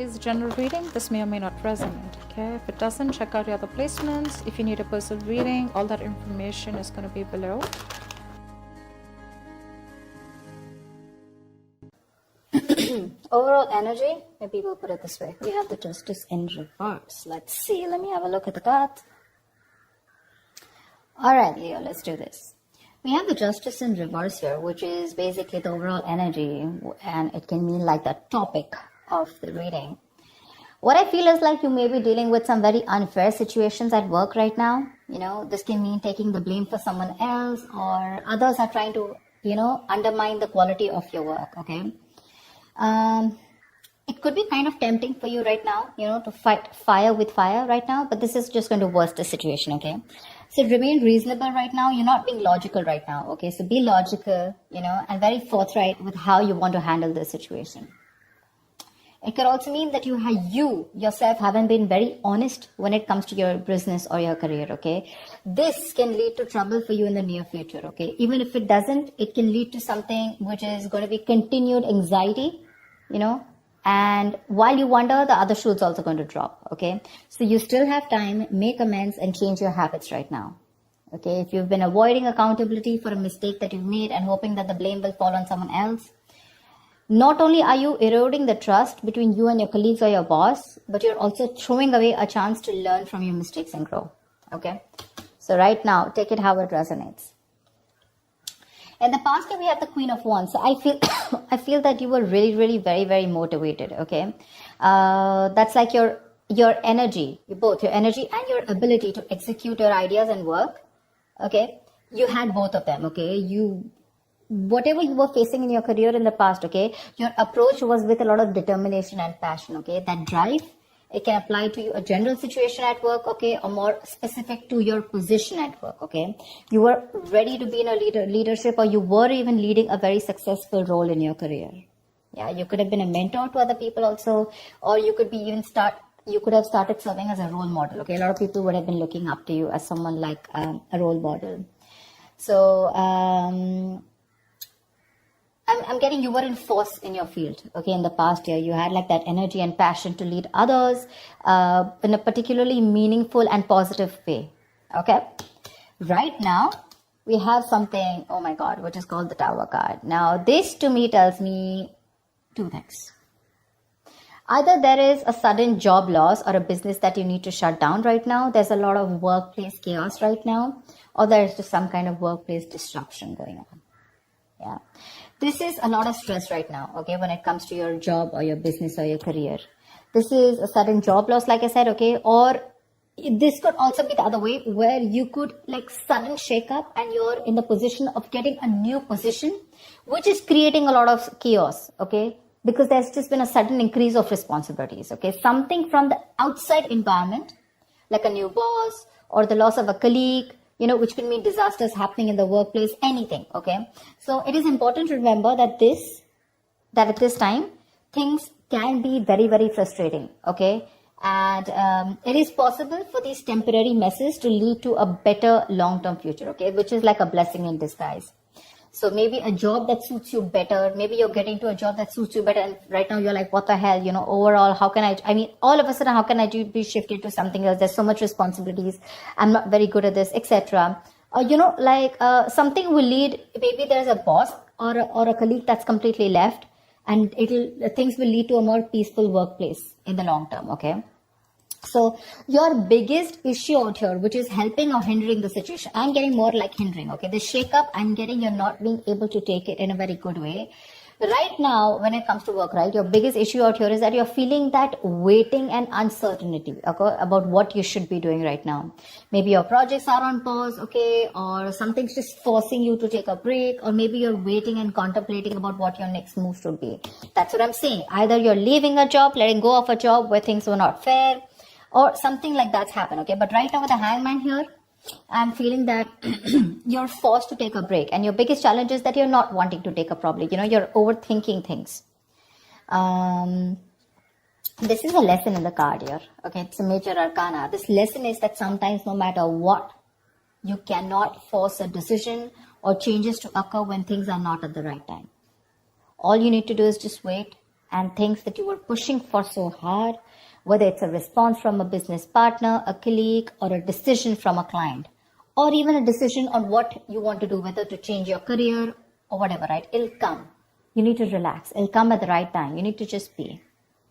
is a general reading. This may or may not resonate. Okay, if it doesn't, check out your other placements. If you need a personal reading, all that information is going to be below. Overall energy, maybe we'll put it this way. We have the Justice in reverse. Let's see. Let me have a look at the card. Alright, Leo, let's do this. We have the Justice in reverse here, which is basically the overall energy, and it can mean like the topic of the reading. What I feel is like you may be dealing with some very unfair situations at work right now. You know, this can mean taking the blame for someone else, or others are trying to, undermine the quality of your work, okay? It could be kind of tempting for you right now, to fight fire with fire right now, but this is just going to worsen the situation, okay? So remain reasonable right now. You're not being logical right now, okay? So be logical, and very forthright with how you want to handle this situation. It could also mean that you yourself haven't been very honest when it comes to your business or your career, okay? This can lead to trouble for you in the near future, okay? Even if it doesn't, it can lead to something which is going to be continued anxiety, and while you wonder, the other shoe's also going to drop, okay? So you still have time, make amends and change your habits right now, okay? If you've been avoiding accountability for a mistake that you've made and hoping that the blame will fall on someone else, not only are you eroding the trust between you and your colleagues or your boss, but you're also throwing away a chance to learn from your mistakes and grow, okay? So right now, take it how it resonates. In the past year, we have the Queen of Wands. So I feel that you were really, really very, very motivated, okay? That's like your energy, both your energy and your ability to execute your ideas and work, okay? You had both of them, okay? Whatever you were facing in your career in the past, okay, your approach was with a lot of determination and passion, okay? That drive, it can apply to a general situation at work, okay, or more specific to your position at work, okay? You were ready to be in a leadership, or you were even leading a very successful role in your career. Yeah, you could have been a mentor to other people also, or you could have started serving as a role model, okay? A lot of people would have been looking up to you as someone like a role model. So, I'm getting you were in force in your field, okay, in the past year. You had like that energy and passion to lead others in a particularly meaningful and positive way, okay? Right now, we have something, oh my God, which is called the Tower card. Now, this to me tells me two things. Either there is a sudden job loss or a business that you need to shut down right now. There's a lot of workplace chaos right now, or there's just some kind of workplace disruption going on, yeah. This is a lot of stress right now, okay, when it comes to your job or your business or your career. This is a sudden job loss, like I said, okay, or this could also be the other way, where you could like sudden shake up and you're in the position of getting a new position, which is creating a lot of chaos, okay, because there's just been a sudden increase of responsibilities, okay, something from the outside environment, like a new boss or the loss of a colleague, which can mean disasters happening in the workplace, anything, okay? So it is important to remember that at this time, things can be very, very frustrating, okay? And it is possible for these temporary messes to lead to a better long-term future, okay? Which is like a blessing in disguise. So maybe a job that suits you better, maybe you're getting to a job that suits you better, and right now you're like, what the hell, overall, how can all of a sudden, how can I be shifted to something else? There's so much responsibilities. I'm not very good at this, etc. Something will lead, maybe there's a boss or a colleague that's completely left, and things will lead to a more peaceful workplace in the long term, okay? So your biggest issue out here, which is helping or hindering the situation, I'm getting more like hindering, okay? The shake-up, I'm getting you're not being able to take it in a very good way. Right now, when it comes to work, right, your biggest issue out here is that you're feeling that waiting and uncertainty, okay, about what you should be doing right now. Maybe your projects are on pause, okay, or something's just forcing you to take a break, or maybe you're waiting and contemplating about what your next move should be. That's what I'm saying. Either you're leaving a job, letting go of a job where things were not fair, or something like that's happened, okay? But right now with the Hangman here, I'm feeling that you're forced to take a break. And your biggest challenge is that you're not wanting to take a break. You're overthinking things. This is a lesson in the card here, okay? It's a major arcana. This lesson is that sometimes no matter what, you cannot force a decision or changes to occur when things are not at the right time. All you need to do is just wait and things that you were pushing for so hard, whether it's a response from a business partner, a colleague, or a decision from a client, or even a decision on what you want to do, whether to change your career or whatever, right? It'll come. You need to relax. It'll come at the right time. You need to just be.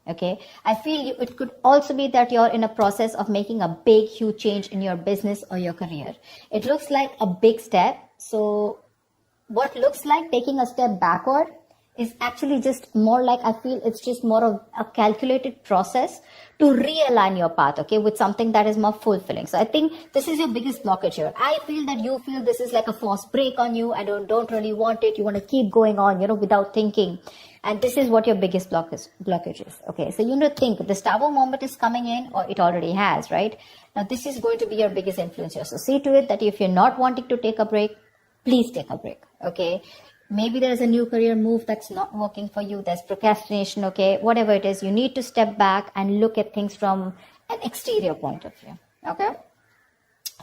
Okay. I feel it could also be that you're in a process of making a big, huge change in your business or your career. It looks like a big step. So what looks like taking a step backward is actually just more like, I feel it's just more of a calculated process to realign your path, okay, with something that is more fulfilling. So I think this is your biggest blockage here. I feel that you feel this is like a forced break on you. I don't really want it. You want to keep going on, without thinking. And this is what your biggest blockage is. Okay, so you need to think this Tower moment is coming in, or it already has, right? Now this is going to be your biggest influence here. So see to it that if you're not wanting to take a break, please take a break. Okay, maybe there's a new career move that's not working for you. There's procrastination. Okay, whatever it is, you need to step back and look at things from an exterior point of view. Okay.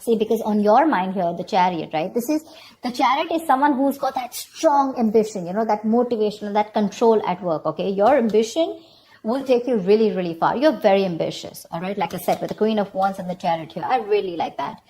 See, because on your mind here, the Chariot, right? The Chariot is someone who's got that strong ambition, that motivation, that control at work, okay? Your ambition will take you really, really far. You're very ambitious, all right? Like I said, with the Queen of Wands and the Chariot here, I really like that.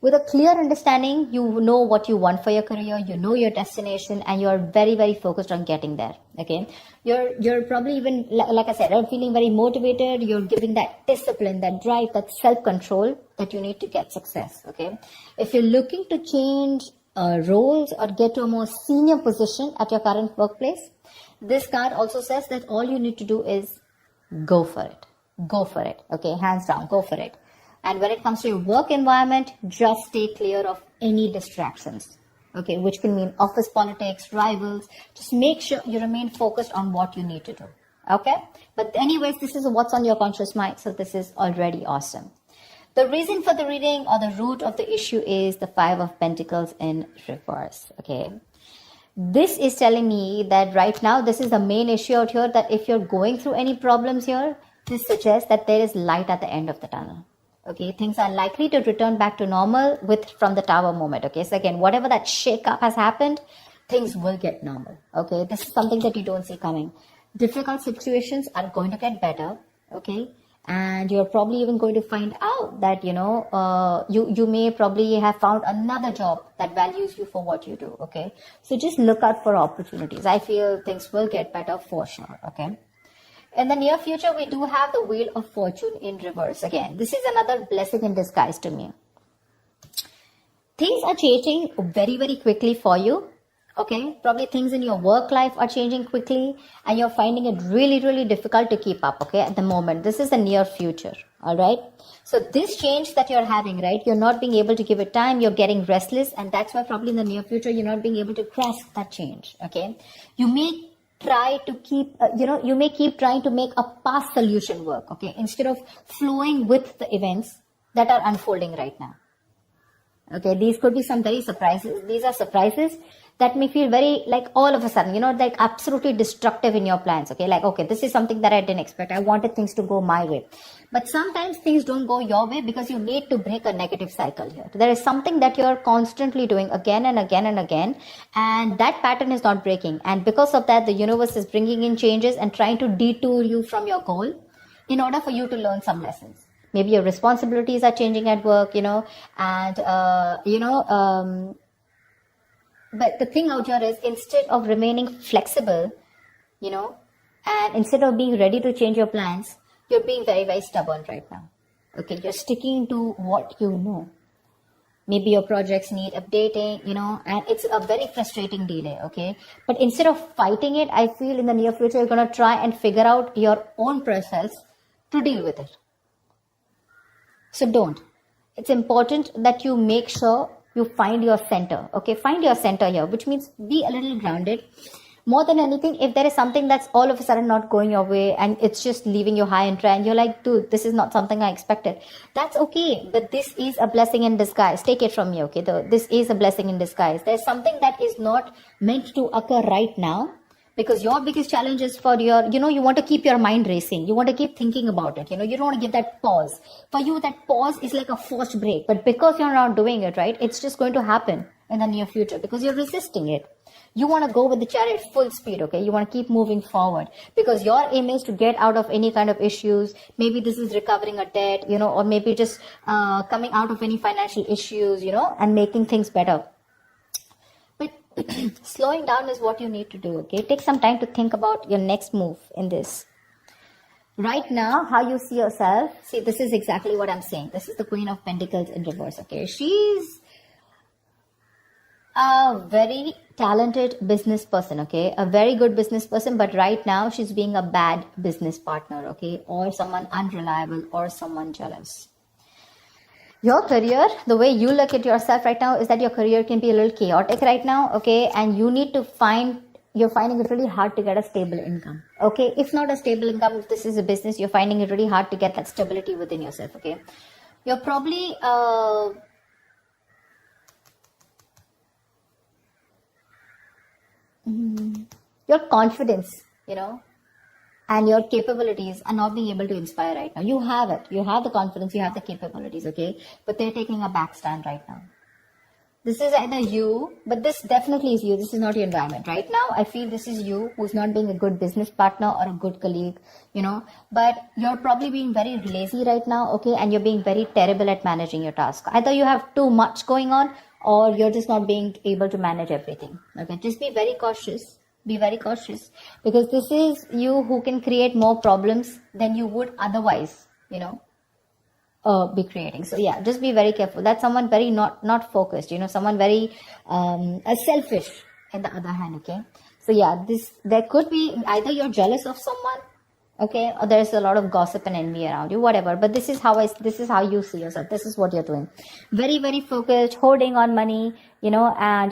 With a clear understanding, you know what you want for your career, you know your destination, and you're very, very focused on getting there, okay? You're probably even, like I said, I'm feeling very motivated. You're giving that discipline, that drive, that self-control that you need to get success, okay? If you're looking to change roles or get to a more senior position at your current workplace, this card also says that all you need to do is go for it. Go for it, okay? Hands down, go for it. And when it comes to your work environment, just stay clear of any distractions, okay, which can mean office politics, rivals. Just make sure you remain focused on what you need to do, okay? But anyways, this is what's on your conscious mind, so this is already awesome. The reason for the reading or the root of the issue is the Five of Pentacles in reverse, okay? This is telling me that right now, this is the main issue out here, that if you're going through any problems here, this suggests that there is light at the end of the tunnel. Okay, things are likely to return back to normal from the Tower moment. Okay, so again, whatever that shake-up has happened, things will get normal. Okay, this is something that you don't see coming. Difficult situations are going to get better. Okay, and you're probably even going to find out that, you may probably have found another job that values you for what you do. Okay, so just look out for opportunities. I feel things will get better for sure. Okay. In the near future, we do have the Wheel of Fortune in reverse. Again, this is another blessing in disguise to me. Things are changing very, very quickly for you. Okay, probably things in your work life are changing quickly and you're finding it really, really difficult to keep up, okay, at the moment. This is the near future, all right? So this change that you're having, right, you're not being able to give it time, you're getting restless, and that's why probably in the near future, you're not being able to grasp that change, okay? You may try to keep, you may keep trying to make a past solution work, okay, instead of flowing with the events that are unfolding right now. Okay, these could be some very surprises. These are surprises that may feel very like all of a sudden, like absolutely destructive in your plans. Okay, like, okay, this is something that I didn't expect. I wanted things to go my way. But sometimes things don't go your way because you need to break a negative cycle here. There is something that you're constantly doing again and again and again, and that pattern is not breaking. And because of that, the universe is bringing in changes and trying to detour you from your goal in order for you to learn some lessons. Maybe your responsibilities are changing at work, but the thing out here is, instead of remaining flexible, and instead of being ready to change your plans, you're being very, very stubborn right now. Okay, you're sticking to what you know. Maybe your projects need updating, and it's a very frustrating delay, okay? But instead of fighting it, I feel in the near future, you're going to try and figure out your own process to deal with it. So don't. It's important that you make sure you find your center. Okay, find your center here, which means be a little grounded. More than anything, if there is something that's all of a sudden not going your way and it's just leaving you high and dry and you're like, dude, this is not something I expected. That's okay. But this is a blessing in disguise. Take it from me, okay? This is a blessing in disguise. There's something that is not meant to occur right now. Because your biggest challenge is for your, you want to keep your mind racing. You want to keep thinking about it. You don't want to give that pause. For you, that pause is like a forced break. But because you're not doing it, right, it's just going to happen in the near future because you're resisting it. You want to go with the chariot full speed, okay? You want to keep moving forward because your aim is to get out of any kind of issues. Maybe this is recovering a debt, or maybe just coming out of any financial issues, and making things better. But slowing down is what you need to do, okay? Take some time to think about your next move in this. Right now, how you see yourself, see, this is exactly what I'm saying. This is the Queen of Pentacles in reverse, okay? She's a very talented business person, okay? A very good business person, but right now she's being a bad business partner, okay? Or someone unreliable or someone jealous. Your career, the way you look at yourself right now is that your career can be a little chaotic right now, okay? And you need to you're finding it really hard to get a stable income, okay? If not a stable income, if this is a business, you're finding it really hard to get that stability within yourself, okay? You're probably your confidence, and your capabilities are not being able to inspire right now. You have it. You have the confidence, you have the capabilities, okay? But they're taking a back stand right now. This is either you, but this definitely is you. This is not your environment. Right now, I feel this is you who's not being a good business partner or a good colleague, but you're probably being very lazy right now, okay? And you're being very terrible at managing your task. Either you have too much going on or you're just not being able to manage everything, okay? Just be very cautious. Be very cautious because this is you who can create more problems than you would otherwise, be creating. So yeah, just be very careful. That's someone very not focused, someone very selfish in the other hand, okay? So yeah, there could be either you're jealous of someone, okay, or there's a lot of gossip and envy around you, whatever. But this is how you see yourself. This is what you're doing. Very, very focused, holding on money, and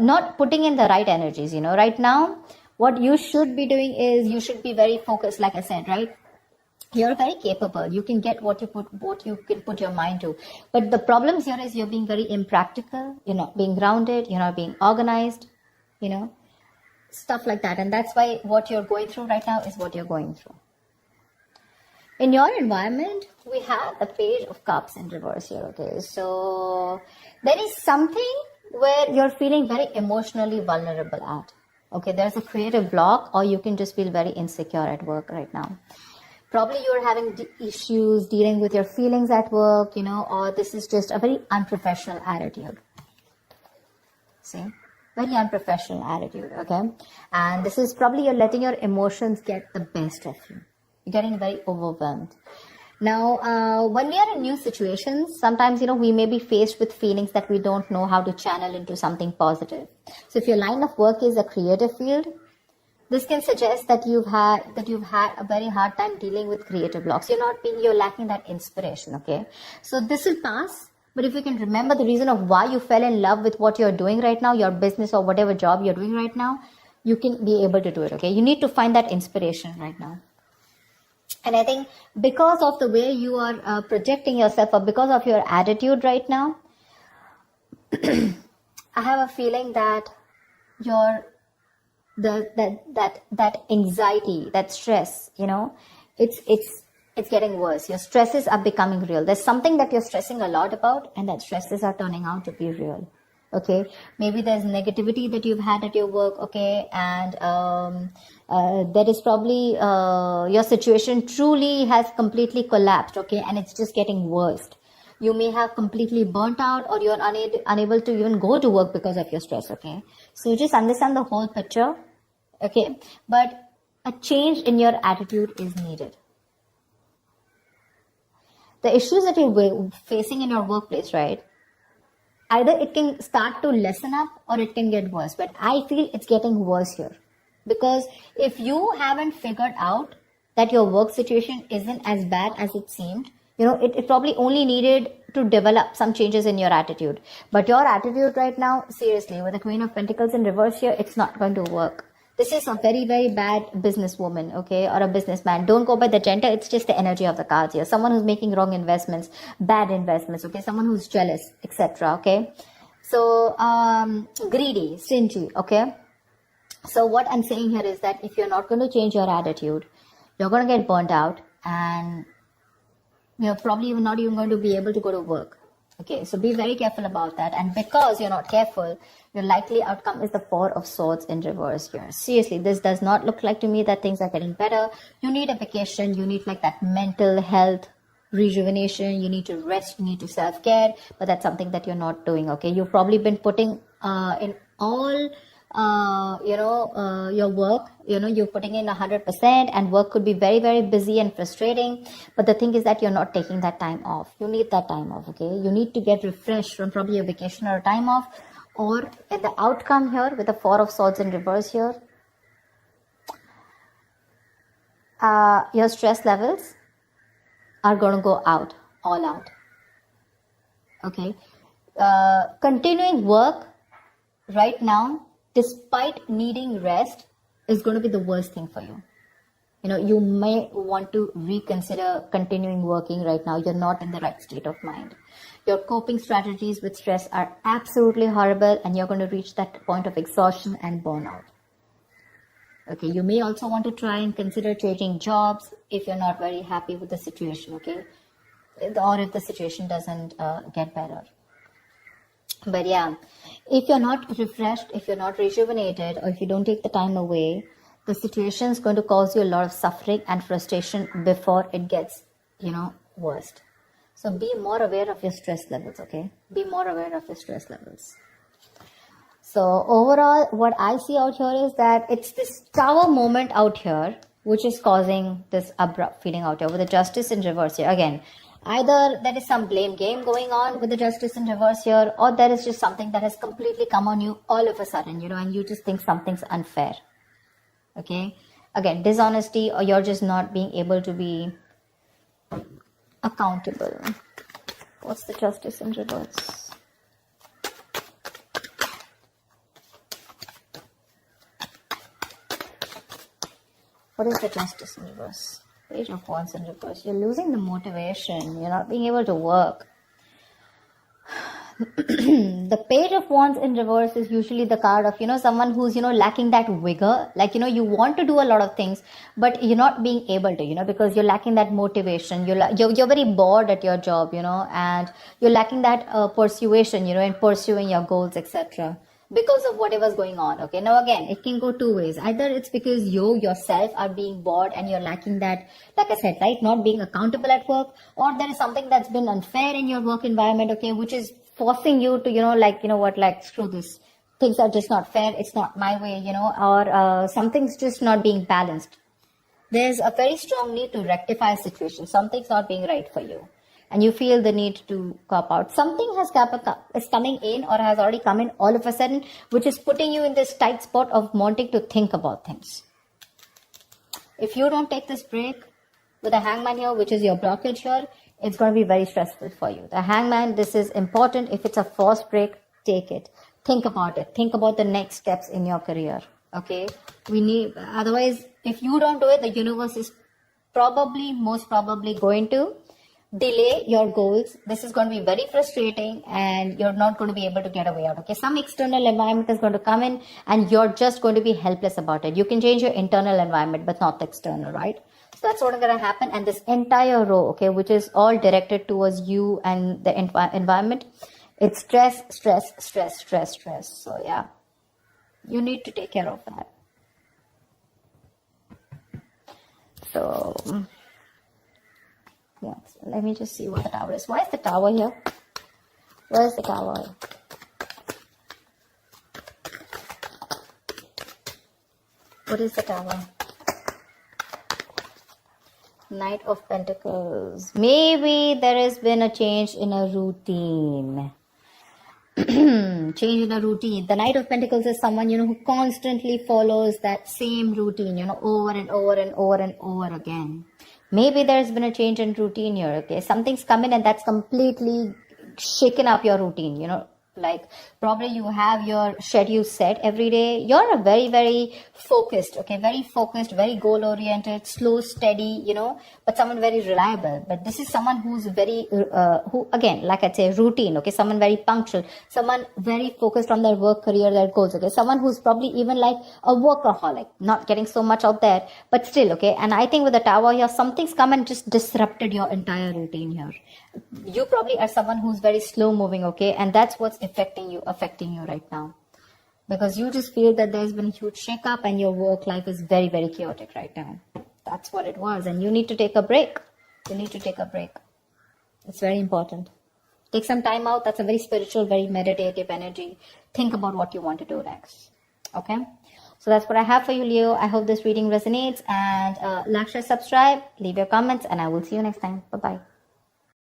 not putting in the right energies, Right now, what you should be doing is you should be very focused, like I said, right? You're very capable. You can get what you can put your mind to. But the problem here is you're being very impractical. You're not being grounded. You're not being organized, stuff like that. And that's why what you're going through right now is what you're going through. In your environment, we have the Page of Cups in reverse here, okay? So there is something where you're feeling very emotionally vulnerable at, okay? There's a creative block, or you can just feel very insecure at work right now. Probably you're having issues dealing with your feelings at work, or this is just a very unprofessional attitude. See? Very unprofessional attitude, okay? And this is probably you're letting your emotions get the best of you. You're getting very overwhelmed. Now, when we are in new situations, sometimes, we may be faced with feelings that we don't know how to channel into something positive. So if your line of work is a creative field, this can suggest that you've had a very hard time dealing with creative blocks. You're lacking that inspiration, okay? So this will pass. But if you can remember the reason of why you fell in love with what you're doing right now, your business or whatever job you're doing right now, you can be able to do it, okay? You need to find that inspiration right now. And I think because of the way you are projecting yourself, or because of your attitude right now, I have a feeling that that anxiety, that stress, it's getting worse. Your stresses are becoming real. There's something that you're stressing a lot about, and that stresses are turning out to be real. Okay, maybe there's negativity that you've had at your work, okay, and that is probably your situation truly has completely collapsed, okay, and it's just getting worse. You may have completely burnt out, or you're unable to even go to work because of your stress, okay. So just understand the whole picture, okay, but a change in your attitude is needed. The issues that you're facing in your workplace, right? Either it can start to lessen up or it can get worse. But I feel it's getting worse here. Because if you haven't figured out that your work situation isn't as bad as it seemed, it probably only needed to develop some changes in your attitude. But your attitude right now, seriously, with the Queen of Pentacles in reverse here, it's not going to work. This is a very, very bad businesswoman, okay, or a businessman. Don't go by the gender. It's just the energy of the cards here. Someone who's making wrong investments, bad investments, okay, someone who's jealous, etc., okay. So, greedy, stingy, okay. So what I'm saying here is that if you're not going to change your attitude, you're going to get burnt out, and you're probably not even going to be able to go to work. Okay, so be very careful about that. And because you're not careful, your likely outcome is the Four of Swords in reverse here. Seriously, this does not look like to me that things are getting better. You need a vacation. You need like that mental health rejuvenation. You need to rest. You need to self-care. But that's something that you're not doing, okay? You've probably been putting in all your work, you're putting in 100%, and work could be very, very busy and frustrating. But the thing is that you're not taking that time off. You need that time off, okay? You need to get refreshed from probably a vacation or a time off. Or at the outcome here with the Four of Swords in reverse here, your stress levels are going to go out, all out. Okay. Continuing work right now, despite needing rest, is going to be the worst thing for you. You may want to reconsider continuing working right now. You're not in the right state of mind. Your coping strategies with stress are absolutely horrible, and you're going to reach that point of exhaustion and burnout. Okay, you may also want to try and consider changing jobs if you're not very happy with the situation, okay? Or if the situation doesn't get better. But yeah, if you're not refreshed, if you're not rejuvenated, or if you don't take the time away, the situation is going to cause you a lot of suffering and frustration before it gets, worst. So be more aware of your stress levels, okay? Be more aware of your stress levels. So overall, what I see out here is that it's this Tower moment out here, which is causing this abrupt feeling out here with the Justice in reverse here. Again, either there is some blame game going on with the Justice in reverse here, or there is just something that has completely come on you all of a sudden, and you just think something's unfair. Okay? Again, dishonesty, or you're just not being able to be accountable. What's the Justice in reverse? What is the Justice in reverse? Page of Wands in reverse. You're losing the motivation. You're not being able to work. The Page of Wands in reverse is usually the card of, someone who's, lacking that vigor. Like, you want to do a lot of things, but you're not being able to, because you're lacking that motivation. You're very bored at your job, and you're lacking that persuasion, in pursuing your goals, etc. Because of whatever's going on. Okay, now again, it can go two ways. Either it's because you yourself are being bored and you're lacking that, like I said, right, not being accountable at work, or there is something that's been unfair in your work environment, okay, which is forcing you to, screw this. Things are just not fair. It's not my way, or something's just not being balanced. There's a very strong need to rectify a situation. Something's not being right for you, and you feel the need to cop out. Something is coming in, or has already come in all of a sudden, which is putting you in this tight spot of wanting to think about things. If you don't take this break with a Hangman here, which is your blockage here, it's going to be very stressful for you. The Hangman, this is important. If it's a forced break, take it. Think about it. Think about the next steps in your career. Okay? Otherwise, if you don't do it, the universe is most probably going to delay your goals. This is going to be very frustrating, and you're not going to be able to get away out. Okay, some external environment is going to come in, and you're just going to be helpless about it. You can change your internal environment, but not the external, right? So that's what is going to happen. And this entire row, okay, which is all directed towards you and the environment, it's stress, stress, stress, stress, stress. So yeah, you need to take care of that. So yeah, let me just see what the Tower is. Why is the Tower here? Where is the Tower? What is the Tower? Knight of Pentacles. Maybe there has been a change in a routine. Change in a routine. The Knight of Pentacles is someone, who constantly follows that same routine, over and over and over and over again. Maybe there's been a change in routine here, okay? Something's come in and that's completely shaken up your routine, Like probably you have your schedule set every day. You're a very, very focused, okay, very focused, very goal oriented, slow, steady, but someone very reliable. But this is someone who's very, who again, like I say, routine, okay, someone very punctual, someone very focused on their work, career, their goals, okay, someone who's probably even like a workaholic, not getting so much out there, but still, okay. And I think with the Tower here, something's come and just disrupted your entire routine here. You probably are someone who's very slow moving, okay, and that's what's affecting you right now, because you just feel that there's been a huge shake-up and your work life is very, very chaotic right now. That's what it was, and you need to take a break. It's very important. Take some time out. That's a very spiritual, very meditative energy. Think about what you want to do next. Okay, so that's what I have for you, Leo. I hope this reading resonates, and like, share, subscribe, leave your comments, and I will see you next time. Bye bye.